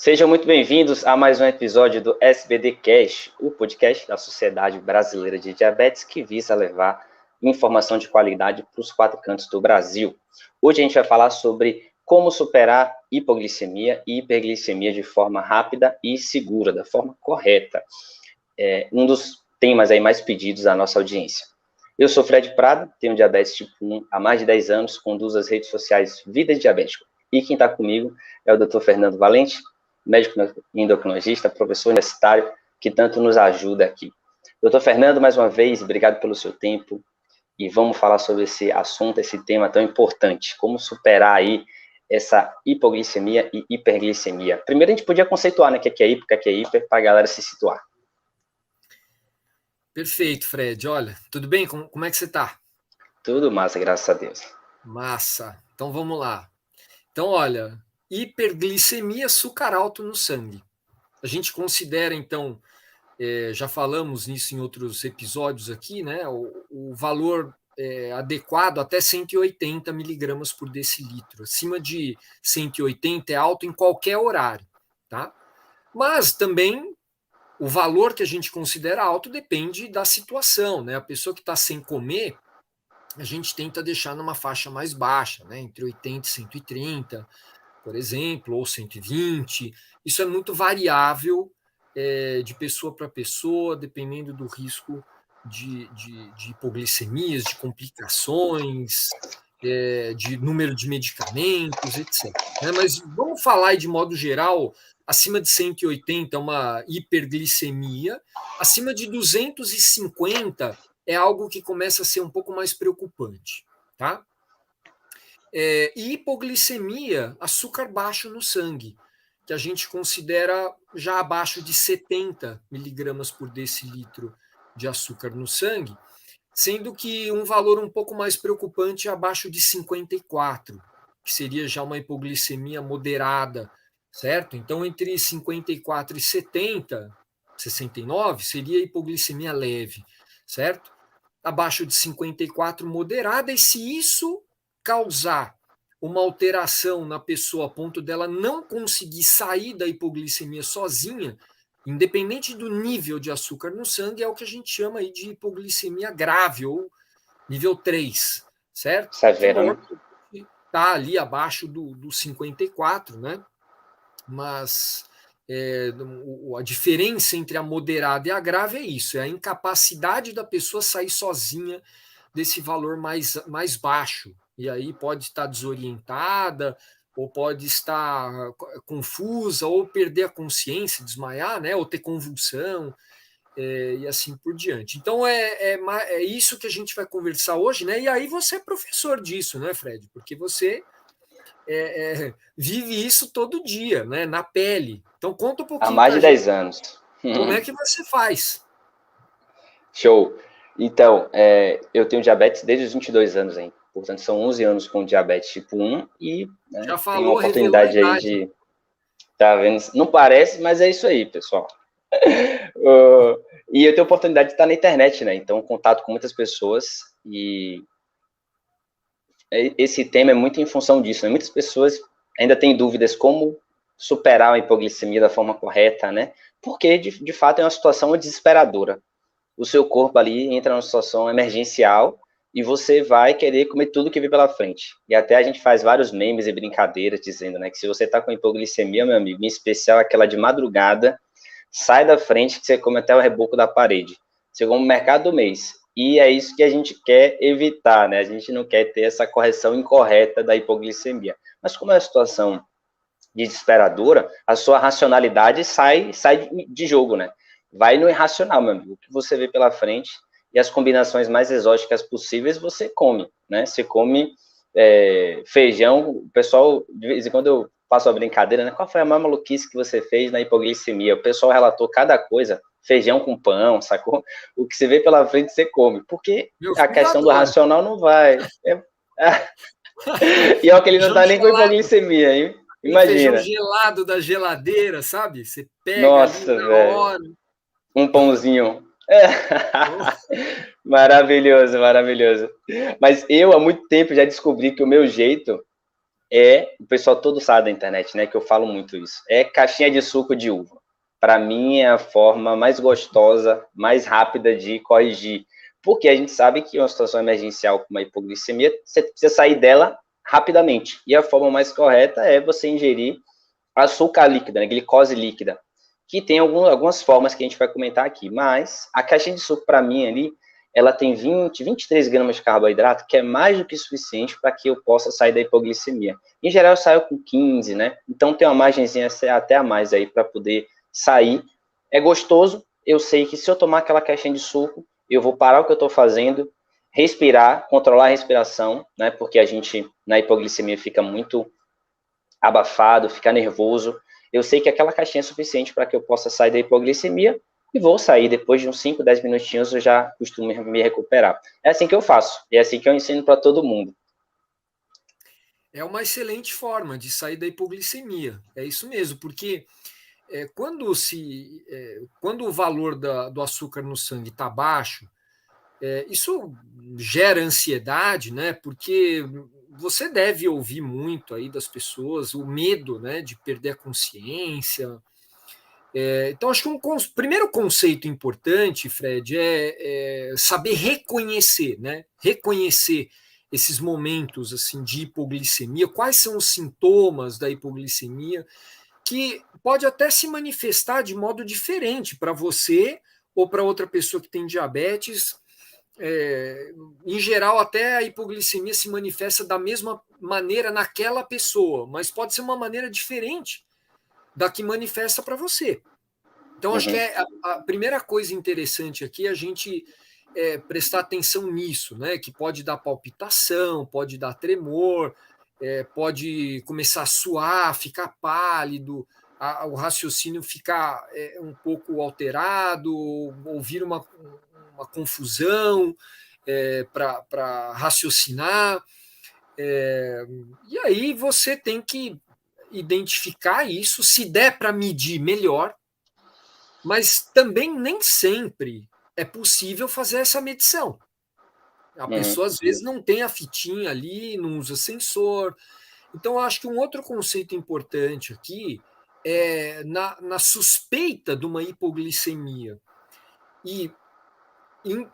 Sejam muito bem-vindos a mais um episódio do SBD Cast, o podcast da Sociedade Brasileira de Diabetes que visa levar informação de qualidade para os quatro cantos do Brasil. Hoje a gente vai falar sobre como superar hipoglicemia e hiperglicemia de forma rápida e segura, da forma correta. Um dos temas aí mais pedidos da nossa audiência. Eu sou Fred Prado, tenho diabetes tipo 1 há mais de 10 anos, conduzo as redes sociais Vida de Diabético. E quem está comigo é o Dr. Fernando Valente, médico endocrinologista, professor universitário, que tanto nos ajuda aqui. Doutor Fernando, mais uma vez, obrigado pelo seu tempo, e vamos falar sobre esse assunto, esse tema tão importante, como superar aí essa hipoglicemia e hiperglicemia. Primeiro a gente podia conceituar, né, o que é hipo, o que é hiper, para a galera se situar. Perfeito, Fred. Olha, tudo bem? Como é que você está? Tudo massa, graças a Deus. Massa. Então vamos lá. Então, olha, hiperglicemia, açúcar alto no sangue. A gente considera, então, já falamos nisso em outros episódios aqui, né? O valor adequado até 180 miligramas por decilitro. Acima de 180 é alto em qualquer horário, tá? Mas também o valor que a gente considera alto depende da situação, né? A pessoa que está sem comer, a gente tenta deixar numa faixa mais baixa, né? Entre 80 e 130, por exemplo, ou 120. Isso é muito variável de pessoa para pessoa, dependendo do risco de hipoglicemias, de complicações, de número de medicamentos, etc. Mas vamos falar aí de modo geral, acima de 180 é uma hiperglicemia, acima de 250 é algo que começa a ser um pouco mais preocupante, tá? E hipoglicemia, açúcar baixo no sangue, que a gente considera já abaixo de 70 miligramas por decilitro de açúcar no sangue, sendo que um valor um pouco mais preocupante é abaixo de 54, que seria já uma hipoglicemia moderada, certo? Então, entre 54 e 70, 69, seria hipoglicemia leve, certo? Abaixo de 54, moderada, e se isso causar uma alteração na pessoa a ponto dela não conseguir sair da hipoglicemia sozinha, independente do nível de açúcar no sangue, é o que a gente chama aí de hipoglicemia grave, ou nível 3, certo? Severo, né? Está ali abaixo do 54, né? Mas a diferença entre a moderada e a grave é isso, é a incapacidade da pessoa sair sozinha desse valor mais baixo. E aí pode estar desorientada, ou pode estar confusa, ou perder a consciência, desmaiar, né? Ou ter convulsão, e assim por diante. Então é isso que a gente vai conversar hoje, né? E aí você é professor disso, né, Fred? Porque você vive isso todo dia, né? Na pele. Então conta um pouquinho. Há mais de 10 anos. Como é que você faz? Show. Então, eu tenho diabetes desde os 22 anos, hein? Portanto, são 11 anos com diabetes tipo 1 e Já falou, tenho uma oportunidade aí de... Tá vendo? Não parece, mas é isso aí, pessoal. E eu tenho a oportunidade de estar na internet, né? Então, contato com muitas pessoas e esse tema é muito em função disso, né? Muitas pessoas ainda têm dúvidas como superar a hipoglicemia da forma correta, né? Porque, de fato, é uma situação desesperadora. O seu corpo ali entra numa situação emergencial e você vai querer comer tudo que vem pela frente. E até a gente faz vários memes e brincadeiras dizendo, né, que se você está com hipoglicemia, meu amigo, em especial aquela de madrugada, sai da frente que você come até o reboco da parede. Você come o mercado do mês. E é isso que a gente quer evitar, né? A gente não quer ter essa correção incorreta da hipoglicemia. Mas como é uma situação desesperadora, a sua racionalidade sai de jogo, né? Vai no irracional, meu amigo. O que você vê pela frente e as combinações mais exóticas possíveis, você come, né? Você come feijão. O pessoal, de vez em quando eu faço a brincadeira, né? Qual foi a maior maluquice que você fez na hipoglicemia? O pessoal relatou cada coisa. Feijão com pão, sacou? O que você vê pela frente, você come. Porque a questão do racional não vai. E olha que ele não tá nem com hipoglicemia, hein? Imagina. Feijão gelado da geladeira, sabe? Você pega. Nossa, ali na velho. hora. Um pãozinho. Maravilhoso, maravilhoso. Mas eu, há muito tempo, já descobri que o meu jeito o pessoal todo sabe da internet, né, que eu falo muito isso, é caixinha de suco de uva. Para mim é a forma mais gostosa, mais rápida de corrigir, porque a gente sabe que uma situação emergencial como a hipoglicemia, você precisa sair dela rapidamente, e a forma mais correta é você ingerir açúcar líquida, né, glicose líquida, que tem algumas formas que a gente vai comentar aqui, mas a caixinha de suco para mim ali, ela tem 23 gramas de carboidrato, que é mais do que suficiente para que eu possa sair da hipoglicemia. Em geral, eu saio com 15, né? Então tem uma margenzinha até a mais aí para poder sair. É gostoso, eu sei que se eu tomar aquela caixinha de suco, eu vou parar o que eu estou fazendo, respirar, controlar a respiração, né? Porque a gente, na hipoglicemia, fica muito abafado, fica nervoso. Eu sei que aquela caixinha é suficiente para que eu possa sair da hipoglicemia e vou sair depois de uns 5, 10 minutinhos, eu já costumo me recuperar. É assim que eu faço, é assim que eu ensino para todo mundo. É uma excelente forma de sair da hipoglicemia, é isso mesmo, porque quando o valor do açúcar no sangue está baixo, isso gera ansiedade, né? Porque você deve ouvir muito aí das pessoas o medo, né, de perder a consciência. Então, acho que primeiro conceito importante, Fred, é saber reconhecer, né? Reconhecer esses momentos assim de hipoglicemia, quais são os sintomas da hipoglicemia, que pode até se manifestar de modo diferente para você ou para outra pessoa que tem diabetes. Em geral, até a hipoglicemia se manifesta da mesma maneira naquela pessoa, mas pode ser uma maneira diferente da que manifesta para você. Então, acho que a primeira coisa interessante aqui é a gente prestar atenção nisso, né? Que pode dar palpitação, pode dar tremor, pode começar a suar, ficar pálido, o raciocínio ficar um pouco alterado, ouvir uma confusão para raciocinar. E aí você tem que identificar isso, se der para medir, melhor, mas também nem sempre é possível fazer essa medição. A pessoa, às vezes, não tem a fitinha ali, não usa sensor. Então, eu acho que um outro conceito importante aqui é na suspeita de uma hipoglicemia e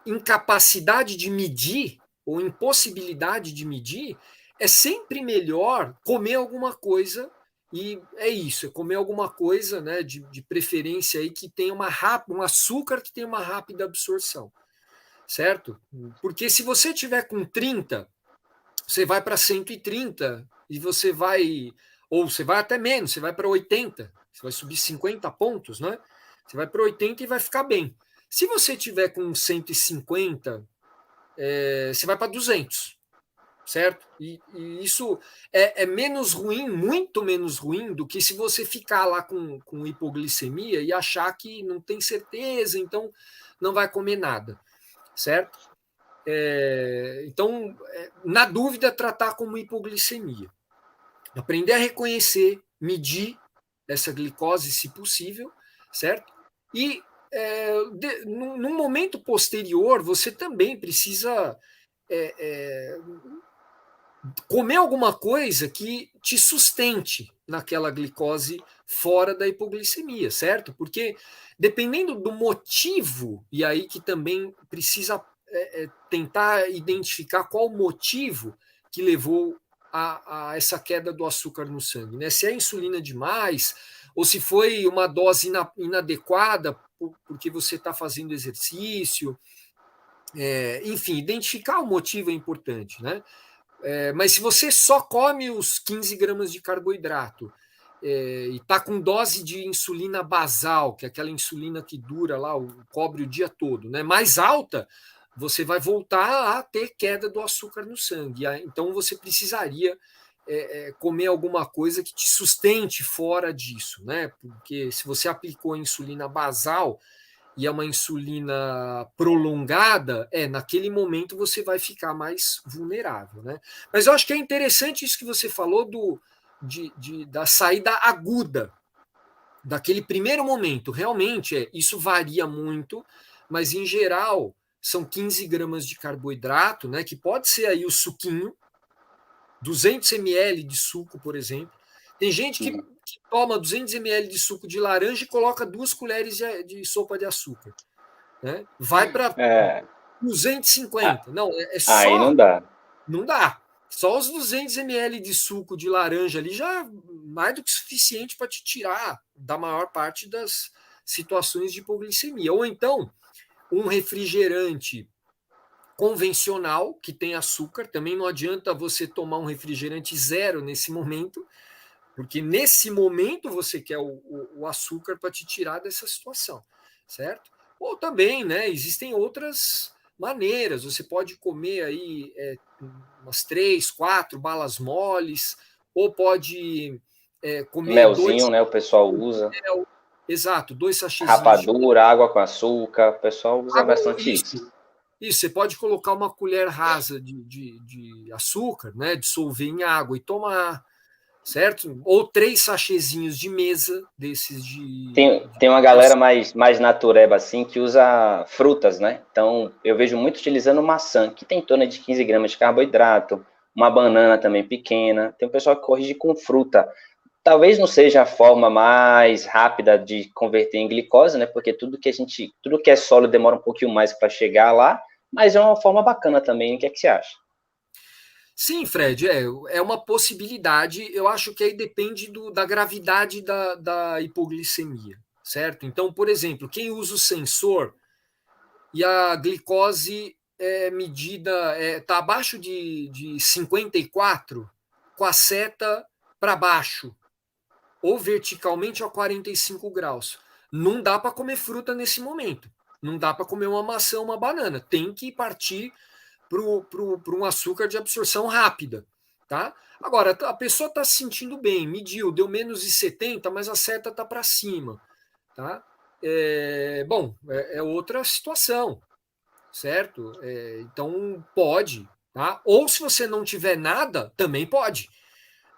incapacidade de medir ou impossibilidade de medir, é sempre melhor comer alguma coisa. E é isso, é comer alguma coisa, né, de preferência aí que tenha um açúcar que tenha uma rápida absorção, certo? Porque se você tiver com 30, você vai para 130 e você vai, ou você vai até menos, você vai para 80, você vai subir 50 pontos, né? Você vai para 80 e vai ficar bem. Se você tiver com 150, você vai para 200, certo? E isso é menos ruim, muito menos ruim do que se você ficar lá com hipoglicemia e achar que não tem certeza, então não vai comer nada, certo? Então, na dúvida, tratar como hipoglicemia. Aprender a reconhecer, medir essa glicose, se possível, certo? E num momento posterior, você também precisa comer alguma coisa que te sustente naquela glicose fora da hipoglicemia, certo? Porque dependendo do motivo, e aí que também precisa tentar identificar qual o motivo que levou a essa queda do açúcar no sangue, né? Se é insulina demais, ou se foi uma dose inadequada porque você está fazendo exercício, enfim, identificar o motivo é importante, né? Mas se você só come os 15 gramas de carboidrato e está com dose de insulina basal, que é aquela insulina que dura lá, cobre o dia todo, né, mais alta, você vai voltar a ter queda do açúcar no sangue. Então você precisaria comer alguma coisa que te sustente fora disso, né? Porque se você aplicou a insulina basal e é uma insulina prolongada, naquele momento você vai ficar mais vulnerável, né? Mas eu acho que é interessante isso que você falou da saída aguda, daquele primeiro momento. Realmente, isso varia muito, mas em geral são 15 gramas de carboidrato, né? Que pode ser aí o suquinho 200 ml de suco, por exemplo. Tem gente que toma 200 ml de suco de laranja e coloca 2 colheres de sopa de açúcar. Né? Vai para 250. Não, é Aí só... não dá. Não dá. Só os 200 ml de suco de laranja ali já é mais do que suficiente para te tirar da maior parte das situações de hipoglicemia. Ou então, um refrigerante convencional que tem açúcar. Também não adianta você tomar um refrigerante zero nesse momento, porque nesse momento você quer o açúcar para te tirar dessa situação, certo? Ou também, né, existem outras maneiras. Você pode comer aí umas 3, 4 balas moles, ou pode comer Melzinho, né? O pessoal usa. Exato, 2 sachêzinhos de Rapadura, água com açúcar. O pessoal usa água. bastante isso. Isso, você pode colocar uma colher rasa de açúcar, né, dissolver em água e tomar, certo? Ou 3 sachêzinhos de mesa desses Tem uma galera mais natureba, assim, que usa frutas, né? Então, eu vejo muito utilizando maçã, que tem em torno de 15 gramas de carboidrato, uma banana também pequena. Tem um pessoal que corrige com fruta. Talvez não seja a forma mais rápida de converter em glicose, né? Porque tudo que é sólido demora um pouquinho mais para chegar lá, mas é uma forma bacana também. O que é que você acha? Sim, Fred, é uma possibilidade. Eu acho que aí depende da gravidade da hipoglicemia, certo? Então, por exemplo, quem usa o sensor e a glicose é medida, está abaixo de 54, com a seta para baixo, ou verticalmente a 45 graus. Não dá para comer fruta nesse momento. Não dá para comer uma maçã, uma banana. Tem que partir para um açúcar de absorção rápida, tá? Agora, a pessoa está se sentindo bem, mediu, deu menos de 70, mas a seta está para cima, tá? Bom, é outra situação, certo? Então, pode, tá? Ou se você não tiver nada, também pode,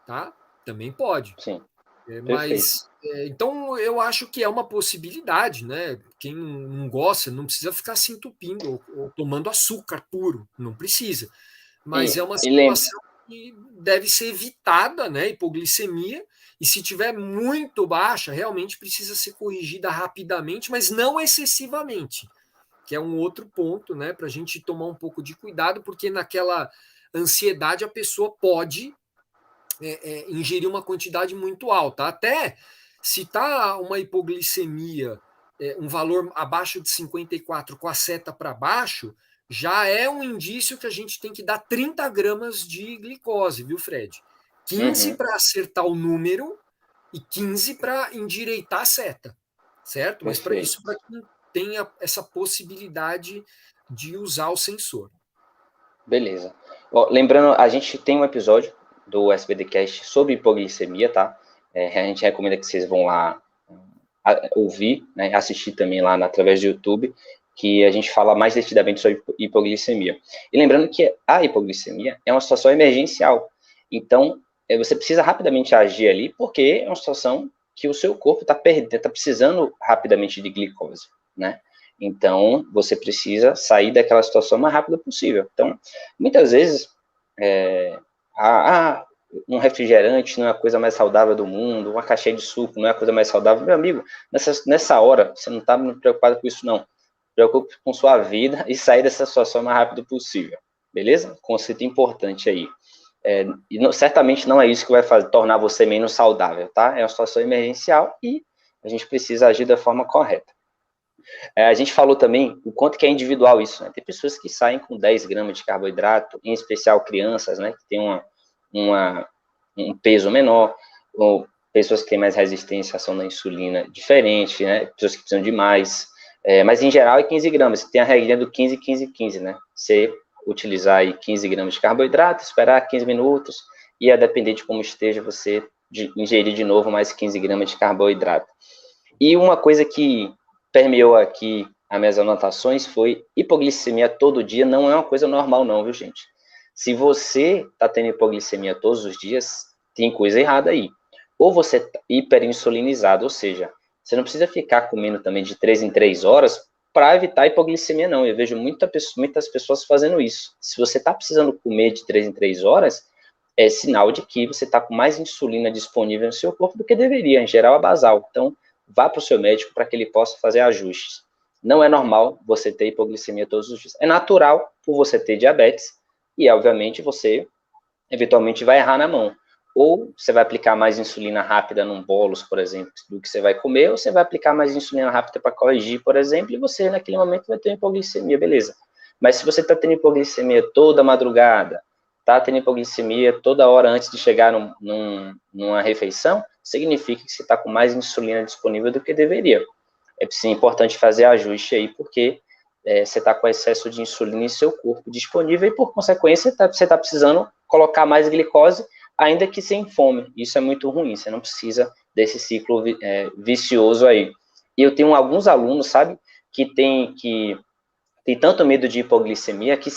tá? Também pode. Sim, perfeito. Mas, então, eu acho que é uma possibilidade, né? Quem não gosta não precisa ficar se entupindo ou tomando açúcar puro, não precisa. Mas é uma E lembra, situação que deve ser evitada, né? Hipoglicemia, e se tiver muito baixa, realmente precisa ser corrigida rapidamente, mas não excessivamente, que é um outro ponto, né? Para a gente tomar um pouco de cuidado, porque naquela ansiedade a pessoa pode ingerir uma quantidade muito alta. Até se está uma hipoglicemia, um valor abaixo de 54 com a seta para baixo, já é um indício que a gente tem que dar 30 gramas de glicose, viu, Fred? 15 para acertar o número e 15 para endireitar a seta, certo? Mas para perfeito. isso, para quem tenha essa possibilidade de usar o sensor. Beleza. Ó, lembrando, a gente tem um episódio do SBDcast sobre hipoglicemia, tá? A gente recomenda que vocês vão lá ouvir, né, assistir também lá através do YouTube, que a gente fala mais detidamente sobre hipoglicemia. E lembrando que a hipoglicemia é uma situação emergencial. Então, você precisa rapidamente agir ali, porque é uma situação que o seu corpo está precisando rapidamente de glicose, né? Então, você precisa sair daquela situação o mais rápido possível. Então, muitas vezes, um refrigerante não é a coisa mais saudável do mundo, uma caixinha de suco não é a coisa mais saudável. Meu amigo, nessa hora, você não está muito preocupado com isso, não. Preocupe com sua vida e sair dessa situação o mais rápido possível. Beleza? Conceito importante aí. Certamente não é isso que vai tornar você menos saudável, tá? É uma situação emergencial e a gente precisa agir da forma correta. A gente falou também o quanto que é individual isso, né? Tem pessoas que saem com 10 gramas de carboidrato, em especial crianças, né? Que tem um peso menor, ou pessoas que têm mais resistência à ação da insulina diferente, né? Pessoas que precisam de mais. Mas em geral é 15 gramas. Tem a regrinha do 15, 15, 15, né? Você utilizar aí 15 gramas de carboidrato, esperar 15 minutos, e a depender de como esteja, você ingerir de novo mais 15 gramas de carboidrato. E uma coisa que permeou aqui as minhas anotações foi: hipoglicemia todo dia não é uma coisa normal não, viu, gente? Se você está tendo hipoglicemia todos os dias, tem coisa errada aí. Ou você está hiperinsulinizado, ou seja, você não precisa ficar comendo também de 3 em 3 horas para evitar a hipoglicemia, não. Eu vejo muitas pessoas fazendo isso. Se você está precisando comer de 3 em 3 horas, é sinal de que você está com mais insulina disponível no seu corpo do que deveria, em geral a basal. Então, vá para o seu médico para que ele possa fazer ajustes. Não é normal você ter hipoglicemia todos os dias. É natural por você ter diabetes e, obviamente, você eventualmente vai errar na mão. Ou você vai aplicar mais insulina rápida num bolos, por exemplo, do que você vai comer, ou você vai aplicar mais insulina rápida para corrigir, por exemplo, e você, naquele momento, vai ter hipoglicemia, beleza. Mas se você está tendo hipoglicemia toda madrugada, está tendo hipoglicemia toda hora antes de chegar numa refeição, significa que você está com mais insulina disponível do que deveria. É sim, importante fazer ajuste aí, porque você está com excesso de insulina em seu corpo disponível e, por consequência, você está precisando colocar mais glicose, ainda que sem fome. Isso é muito ruim, você não precisa desse ciclo vicioso aí. E eu tenho alguns alunos, sabe, que tem tanto medo de hipoglicemia que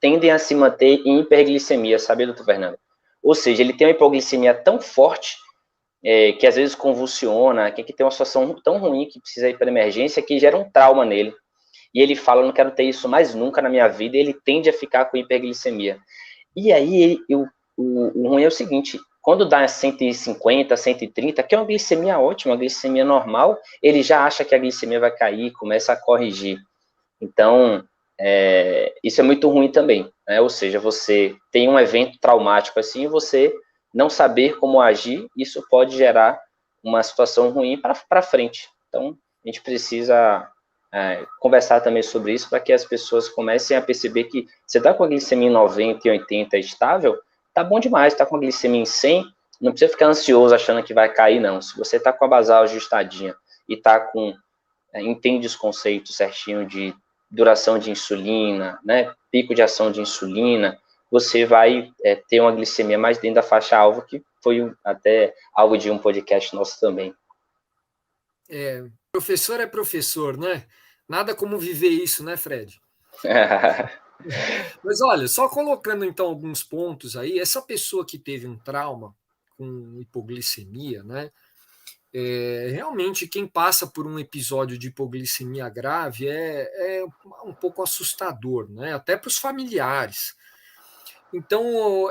tendem a se manter em hiperglicemia, sabe, doutor Fernando? Ou seja, ele tem uma hipoglicemia tão forte que às vezes convulsiona, que tem uma situação tão ruim que precisa ir para emergência, que gera um trauma nele. E ele fala, eu não quero ter isso mais nunca na minha vida, e ele tende a ficar com hiperglicemia. E aí, o ruim é o seguinte, quando dá 150, 130, que é uma glicemia ótima, uma glicemia normal, ele já acha que a glicemia vai cair, começa a corrigir. Então, isso é muito ruim também, né? Ou seja, você tem um evento traumático assim, e você não saber como agir, isso pode gerar uma situação ruim para frente. Então, a gente precisa conversar também sobre isso para que as pessoas comecem a perceber que você está com a glicemia em 90 e 80 estável, tá bom demais, está com a glicemia em 100, não precisa ficar ansioso achando que vai cair, não. Se você está com a basal ajustadinha e entende os conceitos certinho de duração de insulina, né, pico de ação de insulina, você vai ter uma glicemia mais dentro da faixa-alvo, que foi até alvo de um podcast nosso também. Professor é professor, né? Nada como viver isso, né, Fred? Mas olha, só colocando então alguns pontos aí, essa pessoa que teve um trauma com hipoglicemia, né? Realmente quem passa por um episódio de hipoglicemia grave é um pouco assustador, né? Até para os familiares. Então,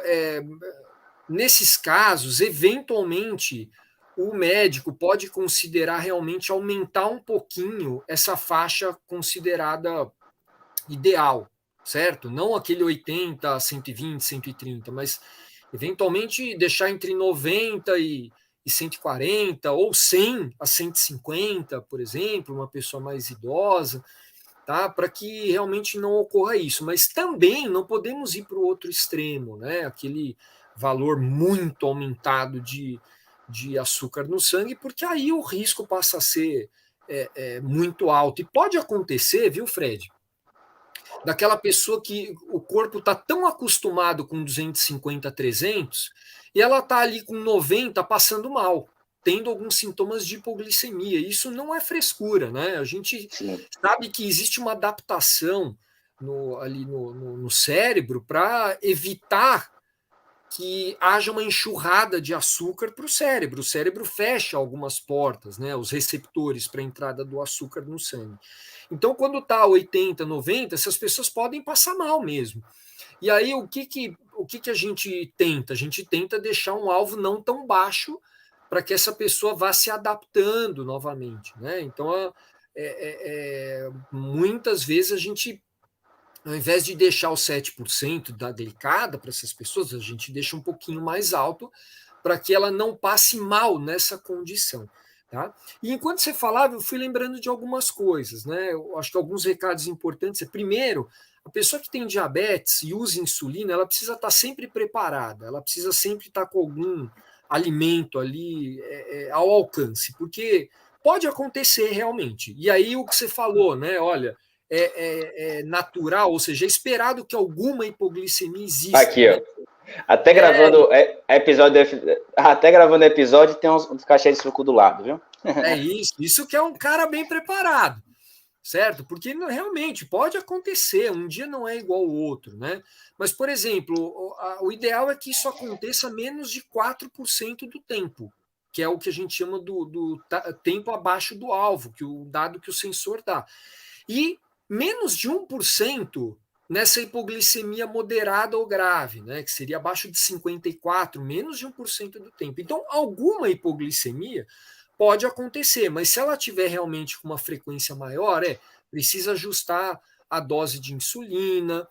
nesses casos, eventualmente, o médico pode considerar realmente aumentar um pouquinho essa faixa considerada ideal, certo? Não aquele 80, 120, 130, mas eventualmente deixar entre 90 e 140, ou 100 a 150, por exemplo, uma pessoa mais idosa, tá? Para que realmente não ocorra isso. Mas também não podemos ir para o outro extremo, né? Aquele valor muito aumentado de açúcar no sangue, porque aí o risco passa a ser muito alto. E pode acontecer, viu, Fred? Daquela pessoa que o corpo está tão acostumado com 250, 300, e ela está ali com 90 passando mal, tendo alguns sintomas de hipoglicemia. Isso não é frescura, né? A gente sabe que existe uma adaptação ali no cérebro para evitar que haja uma enxurrada de açúcar para o cérebro. O cérebro fecha algumas portas, né, os receptores para a entrada do açúcar no sangue. Então, quando está 80, 90, essas pessoas podem passar mal mesmo. E aí, o que a gente tenta? A gente tenta deixar um alvo não tão baixo para que essa pessoa vá se adaptando novamente. Né? Então, muitas vezes a gente, ao invés de deixar o 7% da glicada para essas pessoas, a gente deixa um pouquinho mais alto para que ela não passe mal nessa condição. Tá? E enquanto você falava, eu fui lembrando de algumas coisas. Né? Eu acho que alguns recados importantes. Primeiro, a pessoa que tem diabetes e usa insulina, ela precisa estar sempre preparada, ela precisa sempre estar com algum alimento ali ao alcance, porque pode acontecer realmente. E aí o que você falou, né? Olha, é natural, ou seja, é esperado que alguma hipoglicemia exista. Aqui, né? ó. Até gravando episódio tem uns cachê de suco do lado, viu? É isso que é um cara bem preparado, certo? Porque realmente pode acontecer, um dia não é igual ao outro, né? Mas, por exemplo, o ideal é que isso aconteça menos de 4% do tempo, que é o que a gente chama do tempo abaixo do alvo, que o dado que o sensor dá. E menos de 1% nessa hipoglicemia moderada ou grave, né, que seria abaixo de 54, menos de 1% do tempo. Então, alguma hipoglicemia pode acontecer, mas se ela tiver realmente com uma frequência maior, precisa ajustar a dose de insulina,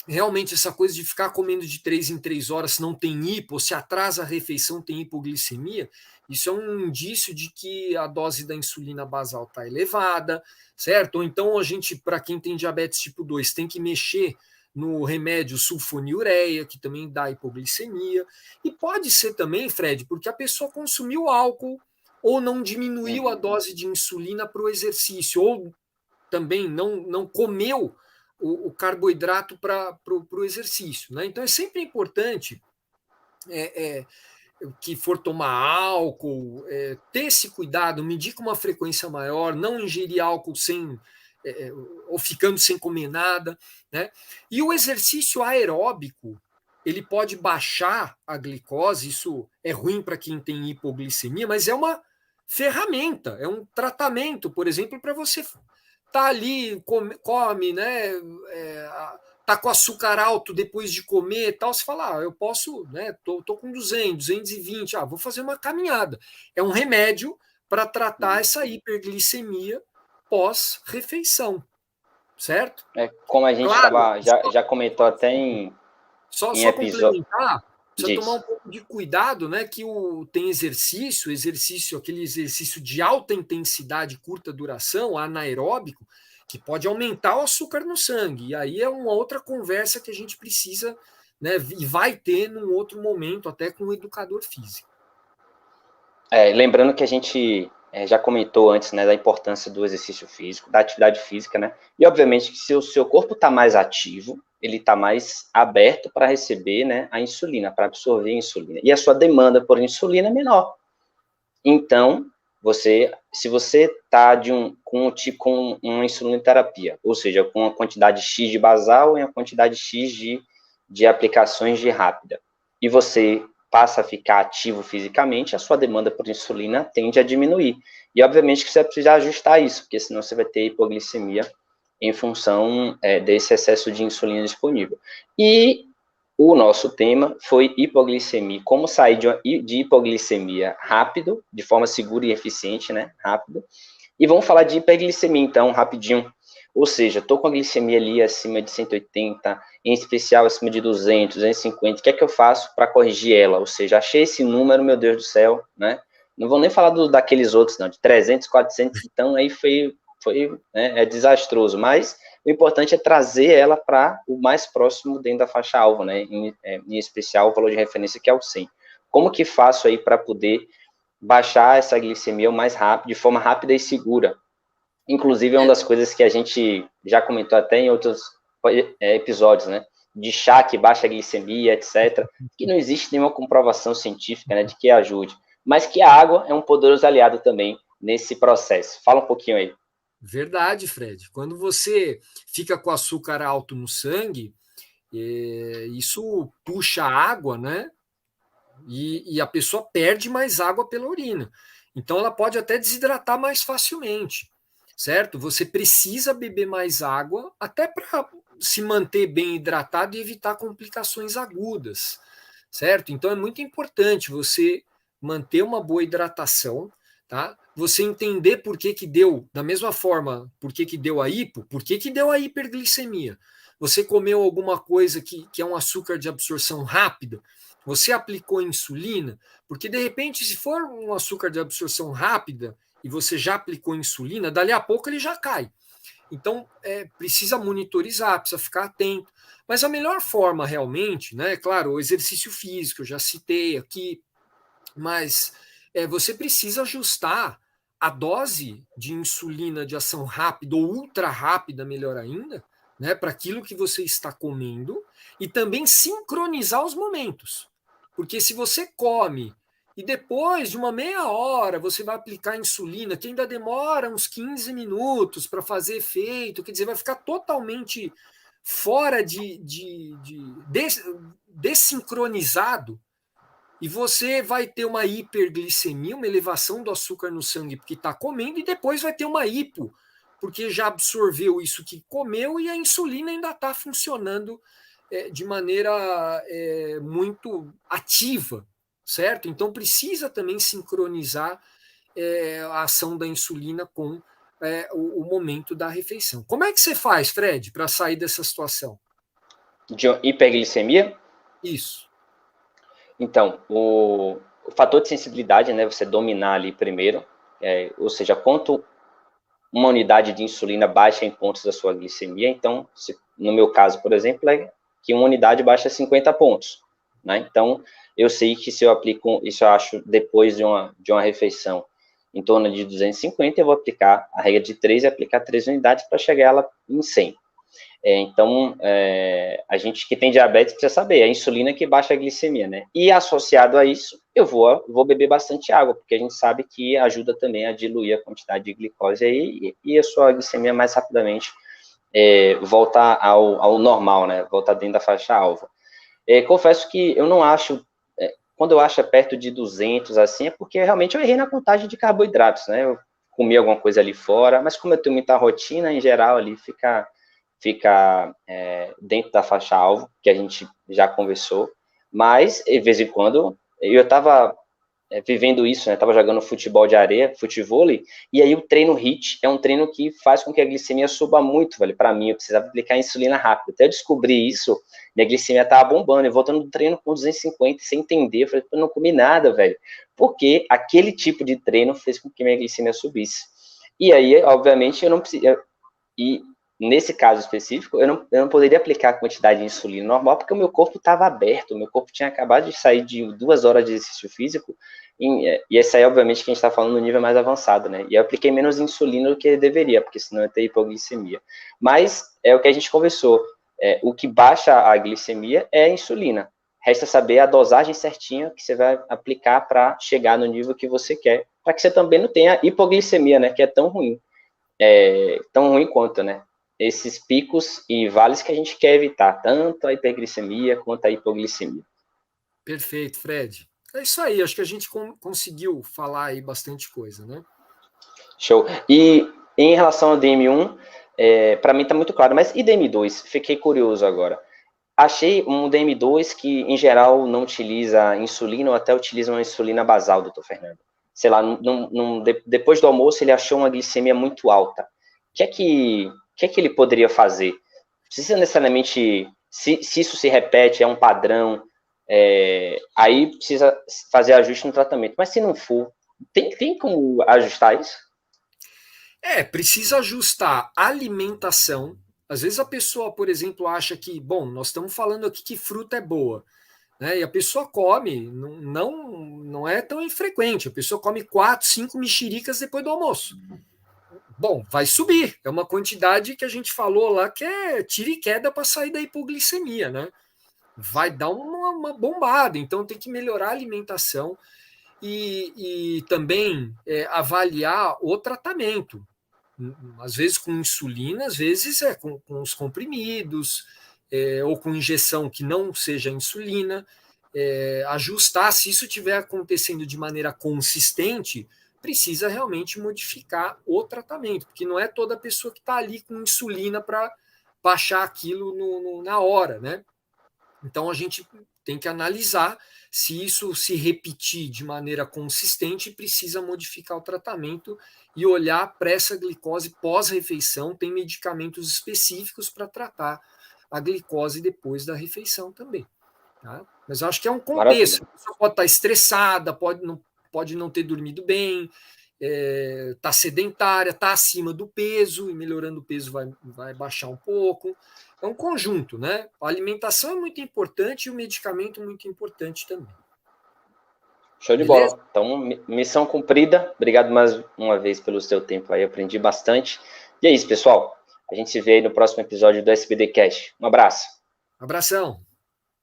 realmente essa coisa de ficar comendo de 3 em 3 horas, se não tem hipo, se atrasa a refeição, tem hipoglicemia, isso é um indício de que a dose da insulina basal está elevada, certo? Ou então a gente, para quem tem diabetes tipo 2, tem que mexer no remédio sulfonilureia, que também dá hipoglicemia. E pode ser também, Fred, porque a pessoa consumiu álcool ou não diminuiu a dose de insulina para o exercício, ou também não comeu o carboidrato para o exercício. Né? Então é sempre importante que for tomar álcool, ter esse cuidado, medir com uma frequência maior, não ingerir álcool sem ou ficando sem comer nada. Né? E o exercício aeróbico, ele pode baixar a glicose, isso é ruim para quem tem hipoglicemia, mas é uma ferramenta, é um tratamento, por exemplo, para você tá ali, come, né? Tá com açúcar alto depois de comer e tal, você fala, eu posso, né? Tô com 200, 220, vou fazer uma caminhada. É um remédio para tratar essa hiperglicemia pós-refeição, certo? Como a gente Claro, já comentou até em só episódio. complementar, precisa tomar Diz. um pouco de cuidado, né? Que tem aquele exercício de alta intensidade, curta duração, anaeróbico, que pode aumentar o açúcar no sangue. E aí é uma outra conversa que a gente precisa, né? E vai ter num outro momento, até com o educador físico. Lembrando que a gente já comentou antes, né, da importância do exercício físico, da atividade física, né? E obviamente que se o seu corpo está mais ativo, ele está mais aberto para receber, né, a insulina, para absorver a insulina. E a sua demanda por insulina é menor. Então, se você está com uma insulinoterapia, ou seja, com uma quantidade X de basal e uma quantidade X de aplicações de rápida, e você passa a ficar ativo fisicamente, a sua demanda por insulina tende a diminuir. E, obviamente, que você vai precisar ajustar isso, porque senão você vai ter hipoglicemia em função desse excesso de insulina disponível. E o nosso tema foi hipoglicemia, como sair de hipoglicemia rápido, de forma segura e eficiente, né? Rápido. E vamos falar de hiperglicemia, então, rapidinho. Ou seja, estou com a glicemia ali acima de 180, em especial acima de 200, 250. O que é que eu faço para corrigir ela? Ou seja, achei esse número, meu Deus do céu, né? Não vou nem falar daqueles outros, não, de 300, 400, então aí foi né, desastroso. Mas o importante é trazer ela para o mais próximo dentro da faixa-alvo, né? Em especial o valor de referência que é o 100. Como que faço aí para poder baixar essa glicemia o mais rápido, de forma rápida e segura? Inclusive, é uma das coisas que a gente já comentou até em outros episódios, né? De chá que baixa a glicemia, etc. Que não existe nenhuma comprovação científica, né, de que ajude. Mas que a água é um poderoso aliado também nesse processo. Fala um pouquinho aí. Verdade, Fred. Quando você fica com açúcar alto no sangue, isso puxa água, né? E a pessoa perde mais água pela urina. Então ela pode até desidratar mais facilmente, certo? Você precisa beber mais água até para se manter bem hidratado e evitar complicações agudas, certo? Então é muito importante você manter uma boa hidratação, tá? Você entender por que deu, da mesma forma, por que deu a hipo, por que deu a hiperglicemia. Você comeu alguma coisa que é um açúcar de absorção rápida, você aplicou insulina, porque de repente, se for um açúcar de absorção rápida e você já aplicou insulina, dali a pouco ele já cai. Então, precisa monitorizar, precisa ficar atento. Mas a melhor forma realmente, né? Claro, o exercício físico, eu já citei aqui, mas você precisa ajustar a dose de insulina de ação rápida ou ultra rápida, melhor ainda, né, para aquilo que você está comendo e também sincronizar os momentos. Porque se você come e depois de uma meia hora você vai aplicar insulina, que ainda demora uns 15 minutos para fazer efeito, quer dizer, vai ficar totalmente fora desincronizado, e você vai ter uma hiperglicemia, uma elevação do açúcar no sangue porque está comendo, e depois vai ter uma hipo, porque já absorveu isso que comeu e a insulina ainda está funcionando de maneira muito ativa, certo? Então precisa também sincronizar a ação da insulina com o momento da refeição. Como é que você faz, Fred, para sair dessa situação? De hiperglicemia? Isso. Então, o fator de sensibilidade, né, você dominar ali primeiro, ou seja, quanto uma unidade de insulina baixa em pontos da sua glicemia. Então, no meu caso, por exemplo, é que uma unidade baixa 50 pontos, né? Então, eu sei que se eu aplico, isso eu acho depois de uma refeição em torno de 250, eu vou aplicar a regra de 3 e aplicar 3 unidades para chegar ela em 100. Então, a gente que tem diabetes precisa saber, a insulina que baixa a glicemia, né? E associado a isso, eu vou beber bastante água, porque a gente sabe que ajuda também a diluir a quantidade de glicose aí, e a sua glicemia mais rapidamente volta ao normal, né? Volta dentro da faixa alva. Confesso que eu não acho, quando eu acho perto de 200, assim, é porque realmente eu errei na contagem de carboidratos, né? Eu comi alguma coisa ali fora, mas como eu tenho muita rotina, em geral, ali fica dentro da faixa-alvo, que a gente já conversou, mas, de vez em quando, eu estava vivendo isso, né? Estava jogando futebol de areia, futevôlei, e aí o treino HIIT é um treino que faz com que a glicemia suba muito, velho. Para mim, eu precisava aplicar insulina rápido. Até eu descobri isso, minha glicemia estava bombando, eu voltando do treino com 250, sem entender, eu falei, eu não comi nada, velho. Porque aquele tipo de treino fez com que minha glicemia subisse. E aí, obviamente, eu não precisava... Nesse caso específico, eu não poderia aplicar a quantidade de insulina normal, porque o meu corpo estava aberto, o meu corpo tinha acabado de sair de 2 horas de exercício físico, e esse aí, obviamente, que a gente está falando no nível mais avançado, né? E eu apliquei menos insulina do que deveria, porque senão eu ia ter hipoglicemia. Mas é o que a gente conversou, o que baixa a glicemia é a insulina. Resta saber a dosagem certinha que você vai aplicar para chegar no nível que você quer, para que você também não tenha hipoglicemia, né? Que é tão ruim quanto, né? Esses picos e vales que a gente quer evitar, tanto a hiperglicemia quanto a hipoglicemia. Perfeito, Fred. É isso aí, acho que a gente conseguiu falar aí bastante coisa, né? Show. E em relação ao DM1, para mim tá muito claro, mas e DM2? Fiquei curioso agora. Achei um DM2 que, em geral, não utiliza insulina ou até utiliza uma insulina basal, doutor Fernando. Sei lá, depois do almoço ele achou uma glicemia muito alta. O que é que ele poderia fazer? Precisa necessariamente, se isso se repete, é um padrão, aí precisa fazer ajuste no tratamento. Mas se não for, tem como ajustar isso? Precisa ajustar a alimentação. Às vezes a pessoa, por exemplo, acha que, bom, nós estamos falando aqui que fruta é boa, né? E a pessoa come, não é tão infrequente, a pessoa come 4, 5 mexericas depois do almoço. Bom, vai subir. É uma quantidade que a gente falou lá que é tira e queda para sair da hipoglicemia, né? Vai dar uma bombada. Então tem que melhorar a alimentação e também avaliar o tratamento. Às vezes com insulina, às vezes com os comprimidos, ou com injeção que não seja insulina. Ajustar, se isso estiver acontecendo de maneira consistente, precisa realmente modificar o tratamento, porque não é toda pessoa que está ali com insulina para baixar aquilo na hora, né? Então a gente tem que analisar se isso se repetir de maneira consistente, precisa modificar o tratamento e olhar para essa glicose pós-refeição. Tem medicamentos específicos para tratar a glicose depois da refeição também. Tá? Mas eu acho que é um contexto. A pessoa pode estar estressada, pode não ter dormido bem, está sedentária, está acima do peso, e melhorando o peso vai baixar um pouco. É um conjunto, né? A alimentação é muito importante e o medicamento é muito importante também. Show de Beleza? Bola. Então, missão cumprida. Obrigado mais uma vez pelo seu tempo aí, aprendi bastante. E é isso, pessoal. A gente se vê aí no próximo episódio do SBD Cash. Um abraço. Abração.